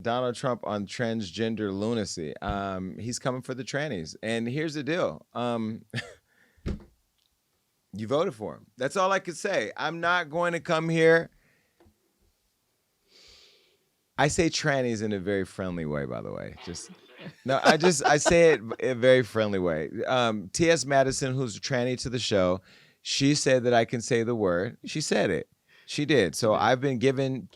Donald Trump on transgender lunacy. He's coming for the trannies. And here's the deal. You voted for him. That's all I could say. I'm not going to come here. I say trannies in a very friendly way, by the way. I say it in a very friendly way. T.S. Madison, who's a tranny to the show, she said that I can say the word. She said it. She did. So I've been given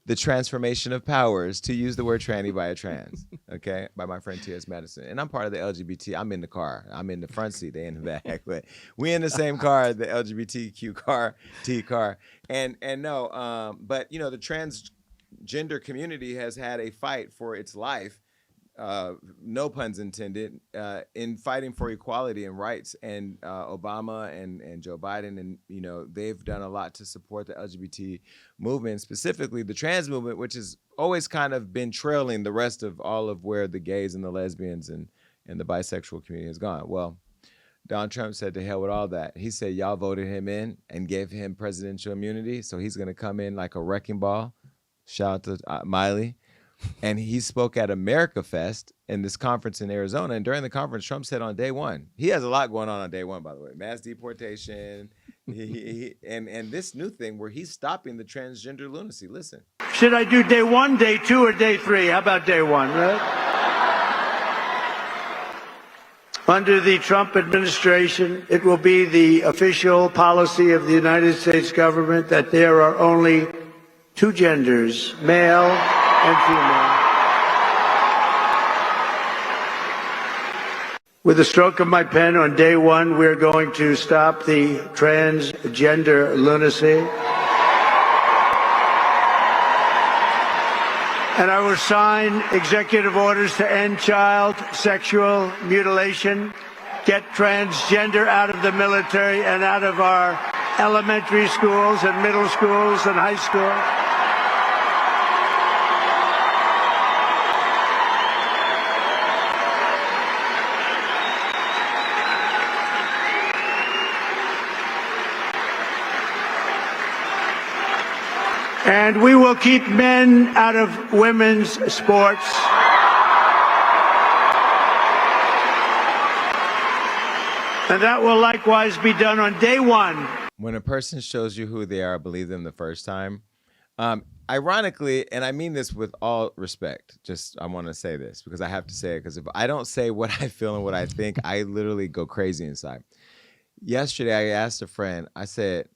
the transformation of powers to use the word tranny by a trans, okay, by my friend T.S. Madison. And I'm part of the LGBT. I'm in the car. I'm in the front seat. They in the back. But we in the same car, the LGBTQ car, T car. And no, but, you know, the transgender community has had a fight for its life, no puns intended, in fighting for equality and rights. And Obama and Joe Biden, and, you know, they've done a lot to support the LGBT movement, specifically the trans movement, which has always kind of been trailing the rest of all of where the gays and the lesbians and the bisexual community has gone. Well, Donald Trump said to hell with all that. He said y'all voted him in and gave him presidential immunity, so he's going to come in like a wrecking ball. Shout out to Miley. And he spoke at America Fest in this conference in Arizona. And during the conference, Trump said on day one, he has a lot going on day one, by the way, mass deportation, and this new thing where he's stopping the transgender lunacy. Listen. Should I do day 1, day 2, or day 3? How about day 1, right? Under the Trump administration, it will be the official policy of the United States government that there are only 2 genders, male and female. With a stroke of my pen on day 1, we're going to stop the transgender lunacy. And I will sign executive orders to end child sexual mutilation, get transgender out of the military and out of our elementary schools and middle schools and high schools. And we will keep men out of women's sports. And that will likewise be done on day 1. When a person shows you who they are, believe them the first time. Ironically, and I mean this with all respect, just I want to say this because I have to say it, because if I don't say what I feel and what I think, I literally go crazy inside. Yesterday, I asked a friend, I said,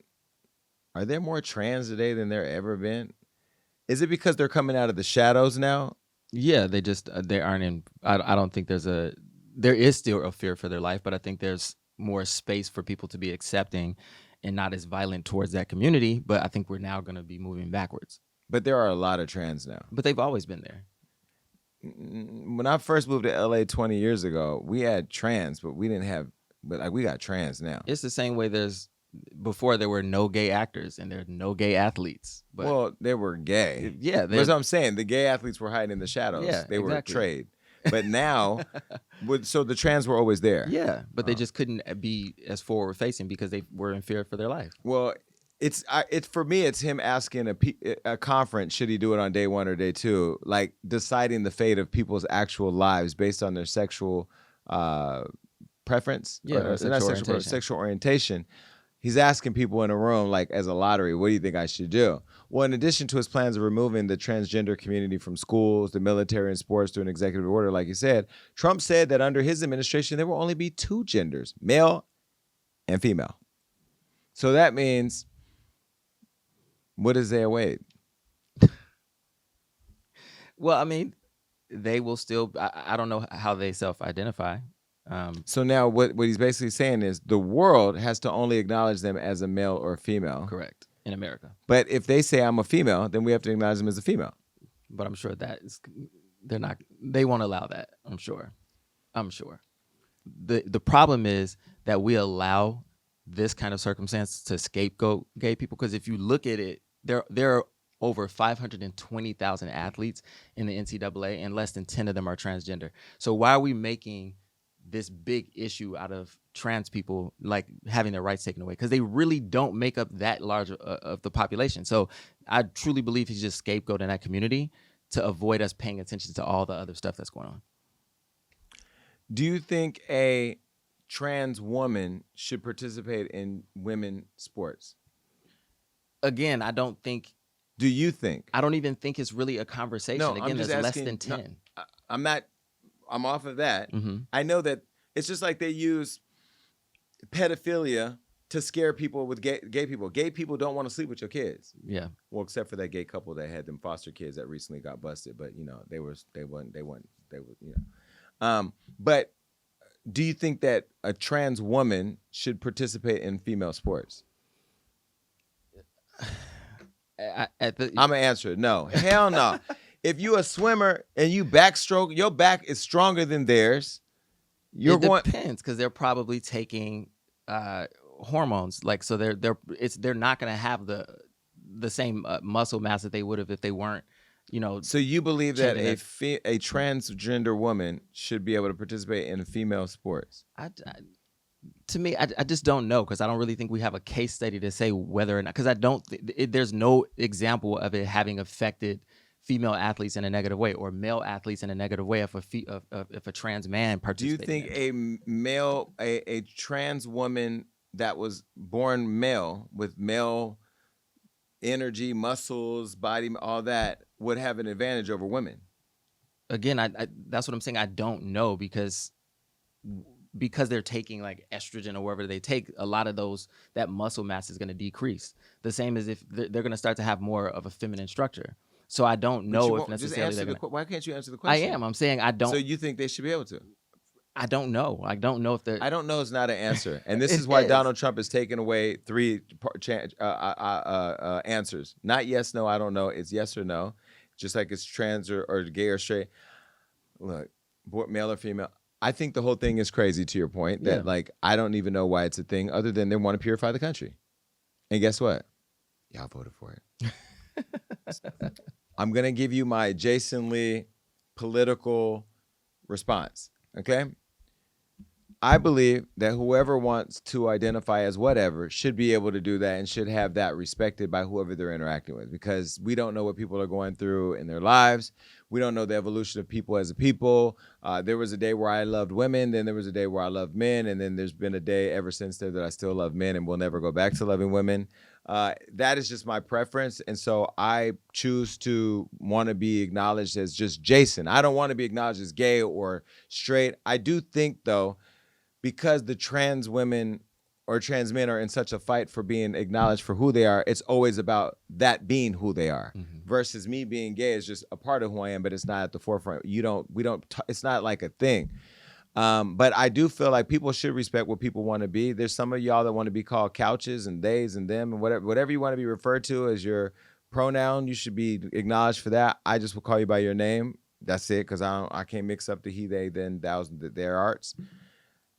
are there more trans today than there ever been? Is it because they're coming out of the shadows now? Yeah, they aren't in. I don't think there is still a fear for their life, but I think there's more space for people to be accepting and not as violent towards that community. But I think we're now going to be moving backwards. But there are a lot of trans now. But they've always been there. When I first moved to LA 20 years ago, we had trans, but we didn't have. But like we got trans now. It's the same way before there were no gay actors and there are no gay athletes. But well, they were gay. Yeah. That's what I'm saying. The gay athletes were hiding in the shadows. Yeah, they were exactly. trade. But now, so the trans were always there. Yeah, but they just couldn't be as forward facing because they were in fear for their life. Well, it's for me, it's him asking a conference, should he do it on day 1 or day 2, like deciding the fate of people's actual lives based on their sexual preference. Yeah, or sexual orientation. He's asking people in a room, like as a lottery, what do you think I should do? Well, in addition to his plans of removing the transgender community from schools, the military, and sports through an executive order, like you said, Trump said that under his administration, there will only be 2 genders, male and female. So that means, what is their weight? Well, I mean, they will still, I don't know how they self-identify. So now what he's basically saying is the world has to only acknowledge them as a male or a female. Correct. In America. But if they say I'm a female, then we have to acknowledge them as a female. But I'm sure they won't allow that. I'm sure. The problem is that we allow this kind of circumstance to scapegoat gay people. Because if you look at it, there are over 520,000 athletes in the NCAA and less than 10 of them are transgender. So why are we making this big issue out of trans people like having their rights taken away? Because they really don't make up that large of the population. So I truly believe he's just scapegoating that community to avoid us paying attention to all the other stuff that's going on. Do you think a trans woman should participate in women's sports? Again, I don't think. Do you think? I don't even think it's really a conversation. No, Again, I'm just there's asking, less than 10. No, I'm not. I'm off of that. Mm-hmm. I know that it's just like they use pedophilia to scare people with gay people. Gay people don't want to sleep with your kids. Yeah. Well, except for that gay couple that had them foster kids that recently got busted, but they were but do you think that a trans woman should participate in female sports? I'm gonna answer it. No, hell no. If you a swimmer and you backstroke, your back is stronger than theirs. It depends, because they're probably taking hormones, like, so they're not going to have the same muscle mass that they would have if they weren't, So you believe that a transgender woman should be able to participate in female sports? To me, I just don't know, because I don't really think we have a case study to say whether or not, because I don't. There's no example of it having affected female athletes in a negative way or male athletes in a negative way if a trans man participates. Do you think a trans woman that was born male with male energy, muscles, body, all that would have an advantage over women? Again, that's what I'm saying. I don't know, because they're taking like estrogen or whatever they take, a lot of that muscle mass is going to decrease. The same as if they're going to start to have more of a feminine structure. So I don't know if necessarily they're going to. Why can't you answer the question? I'm saying I don't. So you think they should be able to? I don't know. I don't know if they're. I don't know is not an answer, and this is why Donald Trump has taken away 3 answers. Not yes, no, I don't know. It's yes or no, just like it's trans or gay or straight. Look, male or female. I think the whole thing is crazy. To your point, that like I don't even know why it's a thing, other than they want to purify the country. And guess what? Y'all voted for it. I'm gonna give you my Jason Lee political response. Okay. I believe that whoever wants to identify as whatever should be able to do that and should have that respected by whoever they're interacting with, because we don't know what people are going through in their lives. We don't know the evolution of people as a people. There was a day where I loved women, then there was a day where I loved men, and then there's been a day ever since then that I still love men and will never go back to loving women. That is just my preference, and so I choose to want to be acknowledged as just Jason. I don't want to be acknowledged as gay or straight. I do think, though, because the trans women or trans men are in such a fight for being acknowledged for who they are, it's always about that being who they are. Mm-hmm. Versus me being gay is just a part of who I am, but it's not at the forefront. It's not like a thing. But I do feel like people should respect what people want to be. There's some of y'all that want to be called couches and theys and them and whatever you want to be referred to as your pronoun. You should be acknowledged for that. I just will call you by your name. That's it, because I can't mix up the he, they, them, thous, their arts.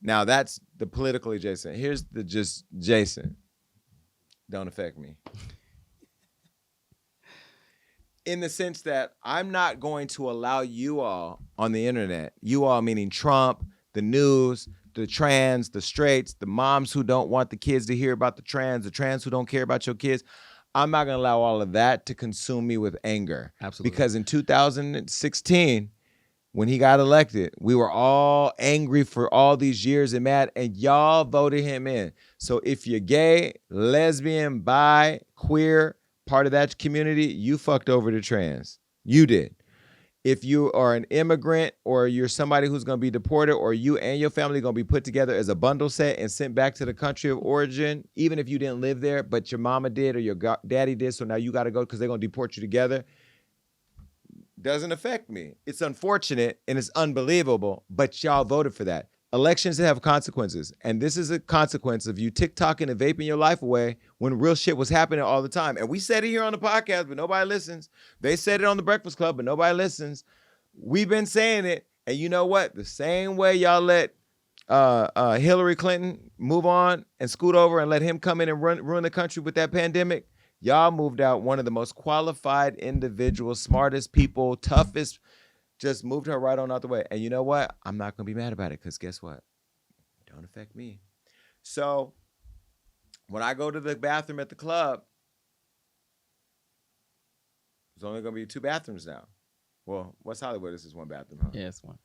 Now that's the politically Jason. Here's the just Jason. Don't affect me. In the sense that I'm not going to allow you all on the internet, you all meaning Trump, the news, the trans, the straights, the moms who don't want the kids to hear about the trans who don't care about your kids. I'm not going to allow all of that to consume me with anger. Absolutely. Because in 2016, when he got elected, we were all angry for all these years and mad, and y'all voted him in. So if you're gay, lesbian, bi, queer, part of that community, you fucked over the trans. You did. If you are an immigrant or you're somebody who's going to be deported, or you and your family going to be put together as a bundle set and sent back to the country of origin, even if you didn't live there, but your mama did or your daddy did, so now you got to go because they're going to deport you together, doesn't affect me. It's unfortunate and it's unbelievable, but y'all voted for that. Elections have consequences, and this is a consequence of you TikToking and vaping your life away when real shit was happening all the time. And we said it here on the podcast, but nobody listens. They said it on the Breakfast Club, but nobody listens. We've been saying it, and you know what? The same way y'all let Hillary Clinton move on and scoot over and let him come in and ruin the country with that pandemic, y'all moved out one of the most qualified individuals, smartest people, toughest. Just moved her right on out the way. And you know what? I'm not going to be mad about it, because guess what? It don't affect me. So when I go to the bathroom at the club, there's only going to be 2 bathrooms now. Well, West Hollywood is just one bathroom, huh? Yeah, it's one.